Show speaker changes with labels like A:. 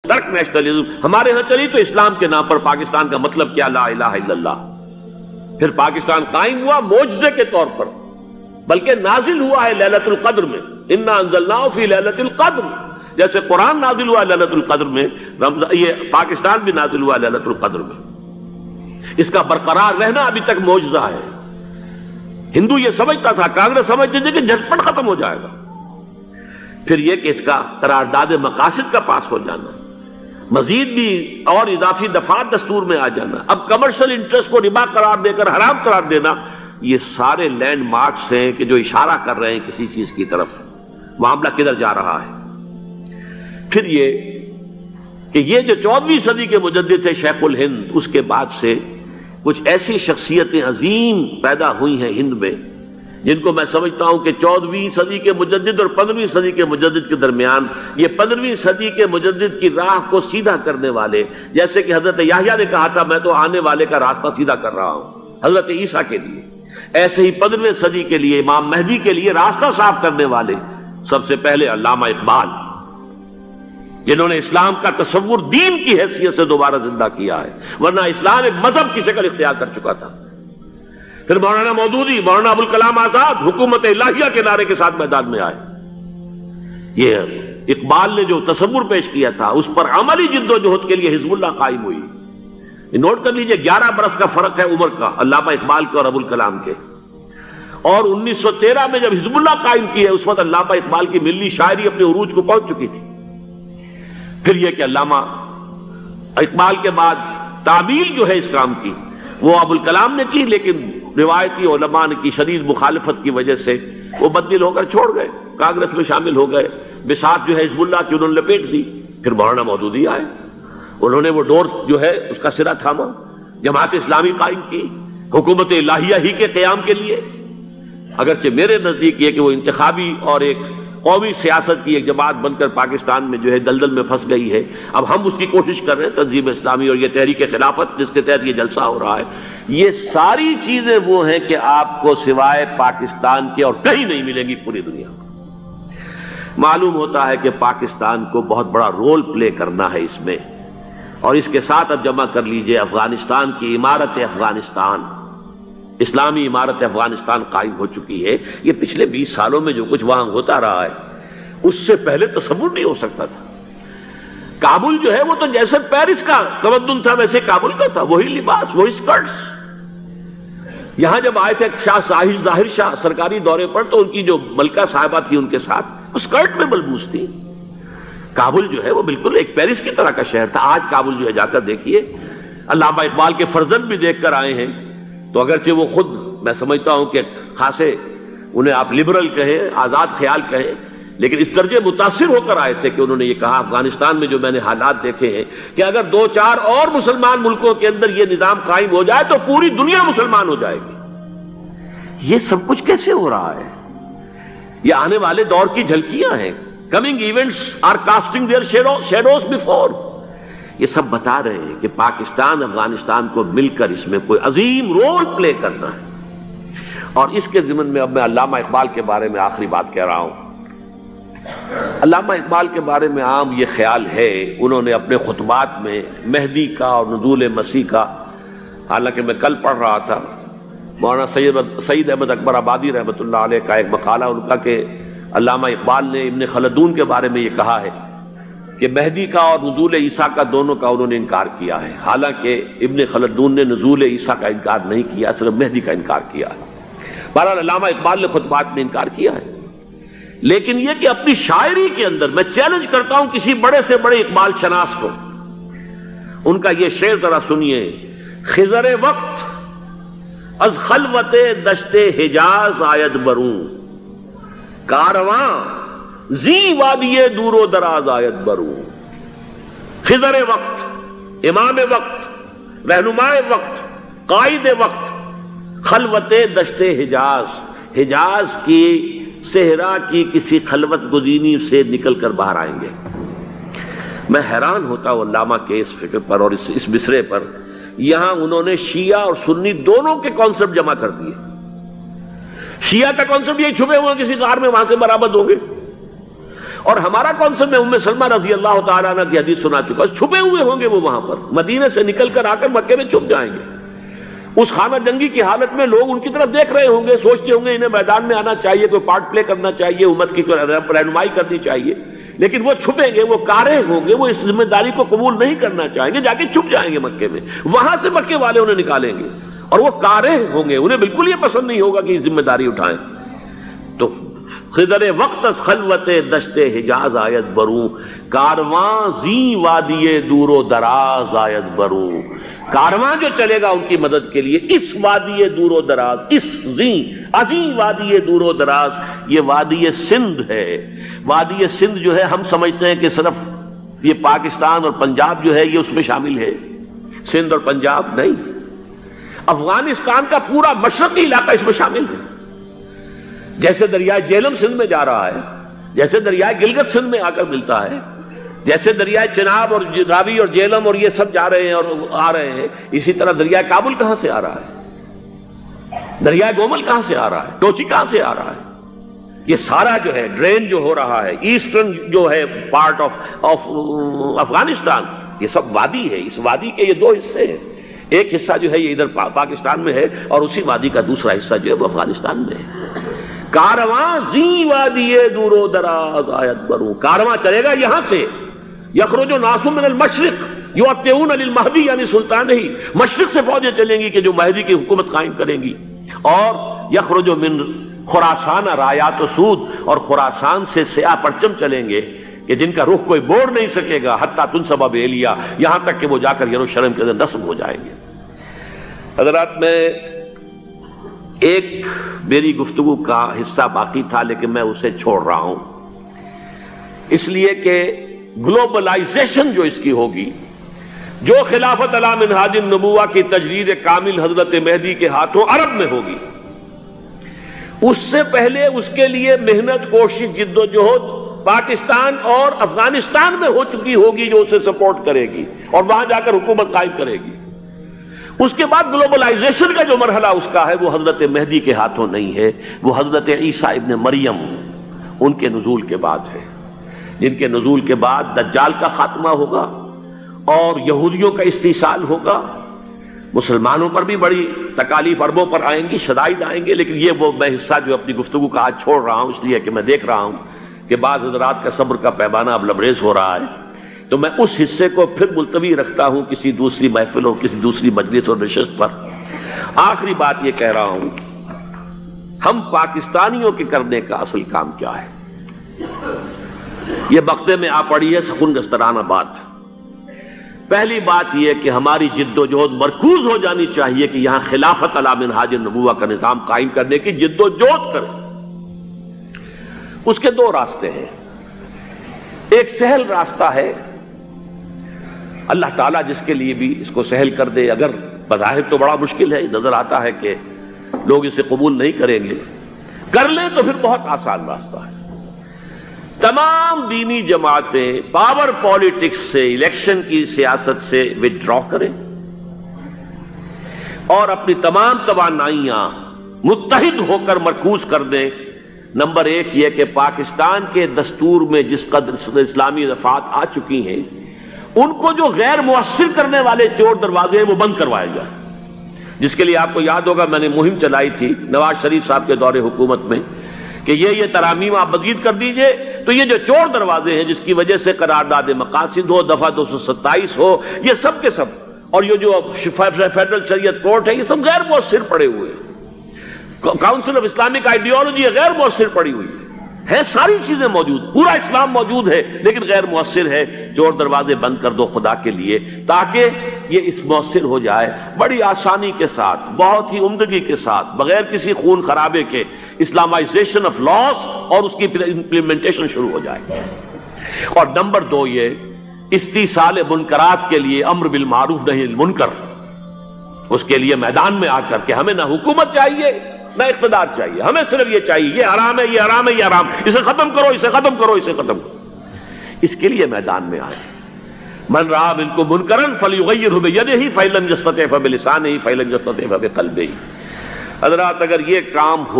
A: ترک نیشنلزم. ہمارے ہاں چلی تو اسلام کے نام پر پاکستان کا مطلب کیا؟ لا الہ الا اللہ. پھر پاکستان قائم ہوا معجزے کے طور پر، بلکہ نازل ہوا ہے لیلۃ القدر میں. انا انزلناہ فی لیلۃ القدر، جیسے قرآن نازل ہوا لیلۃ القدر میں، یہ پاکستان بھی نازل ہوا لیلۃ القدر میں. اس کا برقرار رہنا ابھی تک معجزہ ہے. ہندو یہ سمجھتا تھا، کانگریس سمجھتی تھی کہ جھٹپٹ ختم ہو جائے گا. پھر یہ کہ اس کا قرارداد مقاصد کا پاس ہو جانا، مزید بھی اور اضافی دفعات دستور میں آ جانا، اب کمرشل انٹرسٹ کو ربا قرار دے کر حرام قرار دینا، یہ سارے لینڈ مارکس ہیں کہ جو اشارہ کر رہے ہیں کسی چیز کی طرف. معاملہ کدھر جا رہا ہے؟ پھر یہ کہ یہ جو 14ویں صدی کے مجدد تھے شیخ الہند، اس کے بعد سے کچھ ایسی شخصیتیں عظیم پیدا ہوئی ہیں ہند میں، جن کو میں سمجھتا ہوں کہ 14ویں صدی کے مجدد اور 15ویں صدی کے مجدد کے درمیان یہ 15ویں صدی کے مجدد کی راہ کو سیدھا کرنے والے، جیسے کہ حضرت یحییٰ نے کہا تھا میں تو آنے والے کا راستہ سیدھا کر رہا ہوں حضرت عیسیٰ کے لیے، ایسے ہی 15ویں صدی کے لیے امام مہدی کے لیے راستہ صاف کرنے والے سب سے پہلے علامہ اقبال، جنہوں نے اسلام کا تصور دین کی حیثیت سے دوبارہ زندہ کیا ہے، ورنہ اسلام ایک مذہب کی شکل اختیار کر چکا تھا. پھر مولانا مودودی، مولانا ابوالکلام آزاد حکومت الہیہ کے نعرے کے ساتھ میدان میں آئے. یہ اقبال نے جو تصور پیش کیا تھا اس پر عملی جد و جہد کے لیے حزب اللہ قائم ہوئی. نوٹ کر لیجئے 11 برس کا فرق ہے عمر کا علامہ اقبال کے اور ابوالکلام کے. اور 1913 میں جب حزب اللہ قائم کی ہے اس وقت علامہ اقبال کی ملی شاعری اپنے عروج کو پہنچ چکی تھی. پھر یہ کہ علامہ اقبال کے بعد تعمیل جو ہے اس کام کی وہ ابوالکلام نے کی، لیکن روایتی علماء کی شدید مخالفت کی وجہ سے وہ بددل ہو کر چھوڑ گئے، کانگریس میں شامل ہو گئے. بساط جو ہے حزب اللہ کی انہوں نے لپیٹ دی. پھر مولانا مودودی آئے، انہوں نے وہ ڈور جو ہے اس کا سرا تھاما، جماعت اسلامی قائم کی حکومت الہیہ ہی کے قیام کے لیے. اگرچہ میرے نزدیک یہ کہ وہ انتخابی اور ایک قومی سیاست کی ایک جماعت بن کر پاکستان میں جو ہے دلدل میں پھنس گئی ہے. اب ہم اس کی کوشش کر رہے ہیں، تنظیم اسلامی اور یہ تحریک خلافت جس کے تحت یہ جلسہ ہو رہا ہے. یہ ساری چیزیں وہ ہیں کہ آپ کو سوائے پاکستان کے اور کہیں نہیں ملیں گی پوری دنیا میں. معلوم ہوتا ہے کہ پاکستان کو بہت بڑا رول پلے کرنا ہے اس میں. اور اس کے ساتھ اب جمع کر لیجئے افغانستان کی عمارت افغانستان، اسلامی عمارت افغانستان قائم ہو چکی ہے. یہ پچھلے 20 سالوں میں جو کچھ وہاں ہوتا رہا ہے اس سے پہلے تصور نہیں ہو سکتا تھا. کابل جو ہے وہ تو جیسے پیرس کا تمدن تھا ویسے کابل کا تھا، وہی لباس، وہی سکرٹس. یہاں جب آئے تھے شاہ ظاہر شاہ سرکاری دورے پر تو ان کی جو ملکہ صاحبہ تھی ان کے ساتھ وہ سکرٹ میں ملبوس تھی. کابل جو ہے وہ بالکل ایک پیرس کی طرح کا شہر تھا. آج کابل جو ہے جا کر دیکھیے، علامہ اقبال کے فرزند بھی دیکھ کر آئے ہیں تو اگرچہ وہ خود میں سمجھتا ہوں کہ خاصے انہیں آپ لبرل کہیں، آزاد خیال کہیں، لیکن اس درجے متاثر ہو کر آئے تھے کہ انہوں نے یہ کہا افغانستان میں جو میں نے حالات دیکھے ہیں کہ اگر 2-4 اور مسلمان ملکوں کے اندر یہ نظام قائم ہو جائے تو پوری دنیا مسلمان ہو جائے گی. یہ سب کچھ کیسے ہو رہا ہے؟ یہ آنے والے دور کی جھلکیاں ہیں. Coming events are casting their shadows before. یہ سب بتا رہے ہیں کہ پاکستان افغانستان کو مل کر اس میں کوئی عظیم رول پلے کرنا ہے. اور اس کے ضمن میں اب میں علامہ اقبال کے بارے میں آخری بات کہہ رہا ہوں. علامہ اقبال کے بارے میں عام یہ خیال ہے، انہوں نے اپنے خطبات میں مہدی کا اور نزول مسیح کا، حالانکہ میں کل پڑھ رہا تھا مولانا سید احمد اکبر آبادی رحمۃ اللہ علیہ کا ایک مقالہ ان کا کہ علامہ اقبال نے ابن خلدون کے بارے میں یہ کہا ہے کہ مہدی کا اور نزول عیسیٰ کا دونوں کا انہوں نے انکار کیا ہے. حالانکہ ابن خلدون نے نزول عیسیٰ کا انکار نہیں کیا، صرف مہدی کا انکار کیا ہے. بہرحال علامہ اقبال نے خطبات میں انکار کیا ہے. لیکن یہ کہ اپنی شاعری کے اندر میں چیلنج کرتا ہوں کسی بڑے سے بڑے اقبال شناس کو، ان کا یہ شعر ذرا سنیے. خضر وقت از خلوت دشت حجاز آید بروں، کارواں زی وادی دور و دراز آید بروں. خضر وقت، امام وقت، رہنمائے وقت، قائد وقت، خلوت دشت حجاز، حجاز کی صحرا کی کسی خلوت گزینی سے نکل کر باہر آئیں گے. میں حیران ہوتا ہوں علامہ کے اس فکر پر اور اس مصرے پر. یہاں انہوں نے شیعہ اور سنی دونوں کے کانسیپٹ جمع کر دیے. شیعہ کا کانسیپٹ یہ چھپے ہوئے کسی غار میں وہاں سے برآمد ہوں گے، اور ہمارا کانسیپٹ میں ام سلمہ رضی اللہ تعالیٰ عنہ کی حدیث سنا چکا، چھپے ہوئے ہوں گے وہ وہاں پر، مدینے سے نکل کر آ کر مکے میں چھپ جائیں گے، اس خانہ جنگی کی حالت میں لوگ ان کی طرف دیکھ رہے ہوں گے، سوچتے ہوں گے انہیں میدان میں آنا چاہیے، کوئی پارٹ پلے کرنا چاہیے، امت کی کوئی رہنمائی کرنی چاہیے، لیکن وہ چھپیں گے، وہ کارے ہوں گے، وہ اس ذمہ داری کو قبول نہیں کرنا چاہیں گے، جا کے چھپ جائیں گے مکے میں، وہاں سے مکے والے انہیں نکالیں گے، اور وہ کارے ہوں گے، انہیں بالکل یہ پسند نہیں ہوگا کہ یہ ذمہ داری اٹھائیں۔ تو خضر وقت از خلوت دشت حجاز آیت بروں، کارواں زی وادی دور و دراز آیت بروں، کارواں جو چلے گا ان کی مدد کے لیے اس وادی دور و دراز، اس عظیم وادی دور و دراز، یہ وادی سندھ ہے۔ وادی سندھ جو ہے ہم سمجھتے ہیں کہ صرف یہ پاکستان اور پنجاب جو ہے یہ اس میں شامل ہے، سندھ اور پنجاب نہیں، افغانستان کا پورا مشرقی علاقہ اس میں شامل ہے۔ جیسے دریائے جہلم سندھ میں جا رہا ہے، جیسے دریائے گلگت سندھ میں آ کر ملتا ہے، جیسے دریائے چناب اور راوی اور جہلم اور یہ سب جا رہے ہیں اور آ رہے ہیں، اسی طرح دریائے کابل کہاں سے آ رہا ہے، دریائے گومل کہاں سے آ رہا ہے، ٹوچی کہاں سے آ رہا ہے، یہ سارا جو ہے ڈرین جو ہو رہا ہے، ایسٹرن جو ہے پارٹ آف افغانستان، یہ سب وادی ہے۔ اس وادی کے یہ دو حصے ہیں، ایک حصہ جو ہے یہ ادھر پاکستان میں ہے اور اسی وادی کا دوسرا حصہ جو ہے وہ افغانستان میں ہے۔ کارواں زی وادی دور و دراز آیت بروں، کارواں چلے گا یہاں سے، یخرج ناس من المشرق یؤتون للمہدی یعنی سلطان ہی، مشرق سے فوجیں چلیں گی کہ جو مہدی کی حکومت قائم کریں گی، اور یخرج من خراسان رایات و سود، اور خراسان سے سیاہ پرچم چلیں گے کہ جن کا رخ کوئی موڑ نہیں سکے گا، حتیٰ تنصب بیلیا، یہاں تک کہ وہ جا کر یروشلم کے اندر نصب ہو جائیں گے۔ حضرات، میں ایک میری گفتگو کا حصہ باقی تھا لیکن میں اسے چھوڑ رہا ہوں، اس لیے کہ گلوبلائزیشن جو اس کی ہوگی، جو خلافت علی منہاج النبوہ کی تجرید کامل حضرت مہدی کے ہاتھوں عرب میں ہوگی، اس سے پہلے اس کے لیے محنت، کوشش، جد و جہد پاکستان اور افغانستان میں ہو چکی ہوگی جو اسے سپورٹ کرے گی اور وہاں جا کر حکومت قائم کرے گی۔ اس کے بعد گلوبلائزیشن کا جو مرحلہ اس کا ہے وہ حضرت مہدی کے ہاتھوں نہیں ہے، وہ حضرت عیسیٰ ابن مریم ان کے نزول کے بعد ہے، جن کے نزول کے بعد دجال کا خاتمہ ہوگا اور یہودیوں کا استحصال ہوگا، مسلمانوں پر بھی بڑی تکالیف اربوں پر آئیں گی، شدائد آئیں گے، لیکن یہ وہ میں حصہ جو اپنی گفتگو کا آج چھوڑ رہا ہوں اس لیے کہ میں دیکھ رہا ہوں کہ بعض حضرات کا صبر کا پیمانہ اب لبریز ہو رہا ہے، تو میں اس حصے کو پھر ملتوی رکھتا ہوں کسی دوسری محفل اور کسی دوسری مجلس اور نشست پر۔ آخری بات یہ کہہ رہا ہوں، ہم پاکستانیوں کے کرنے کا اصل کام کیا ہے؟ یہ بختے میں آ پڑی ہے سخن گسترانہ بات۔ پہلی بات یہ کہ ہماری جد و جہد مرکوز ہو جانی چاہیے کہ یہاں خلافت علی منہاج النبوہ کا نظام قائم کرنے کی جد و جہد کریں۔ اس کے دو راستے ہیں، ایک سہل راستہ ہے، اللہ تعالیٰ جس کے لیے بھی اس کو سہل کر دے، اگر بظاہر تو بڑا مشکل ہے، نظر آتا ہے کہ لوگ اسے قبول نہیں کریں گے، کر لیں تو پھر بہت آسان راستہ ہے۔ تمام دینی جماعتیں پاور پالیٹکس سے، الیکشن کی سیاست سے وِدڈرا کریں اور اپنی تمام توانائیاں متحد ہو کر مرکوز کر دیں۔ نمبر ایک یہ کہ پاکستان کے دستور میں جس قدر اسلامی دفعات آ چکی ہیں، ان کو جو غیر مؤثر کرنے والے چور دروازے ہیں وہ بند کروائے جائیں، جس کے لیے آپ کو یاد ہوگا میں نے مہم چلائی تھی نواز شریف صاحب کے دور حکومت میں کہ یہ ترامیم آپ مزید کر دیجئے، تو یہ جو چور دروازے ہیں جس کی وجہ سے قرارداد مقاصد ہو، دفعہ 227 ہو، یہ سب کے سب، اور یہ جو فیڈرل شریعت کورٹ ہے، یہ سب غیر مؤثر پڑے ہوئے ہیں، کاؤنسل آف اسلامک آئیڈیالوجی غیر مؤثر پڑی ہوئی ہے، ساری چیزیں موجود، پورا اسلام موجود ہے لیکن غیر مؤثر ہے۔ چور دروازے بند کر دو خدا کے لیے تاکہ یہ اس مؤثر ہو جائے، بڑی آسانی کے ساتھ، بہت ہی عمدگی کے ساتھ، بغیر کسی خون خرابے کے اسلامائزیشن آف لاس اور اس کی امپلیمنٹیشن شروع ہو جائے۔ اور نمبر دو یہ استیصال منکرات کے لیے امر بالمعروف نہی عن المنکر، اس کے لیے میدان میں آ کر کہ ہمیں نہ حکومت چاہیے نہ اقتدار چاہیے، ہمیں صرف یہ چاہیے یہ حرام ہے، یہ حرام ہے، یہ حرام، اسے ختم کرو، اسے ختم کرو، اسے ختم کرو۔ اس کے لیے میدان میں آئے۔ من رأى منکم منکرا فلیغیرہ بیدہ فإن لم یستطع فبلسانہ فإن لم یستطع فبقلبہ۔ حضرات، اگر یہ کام ہو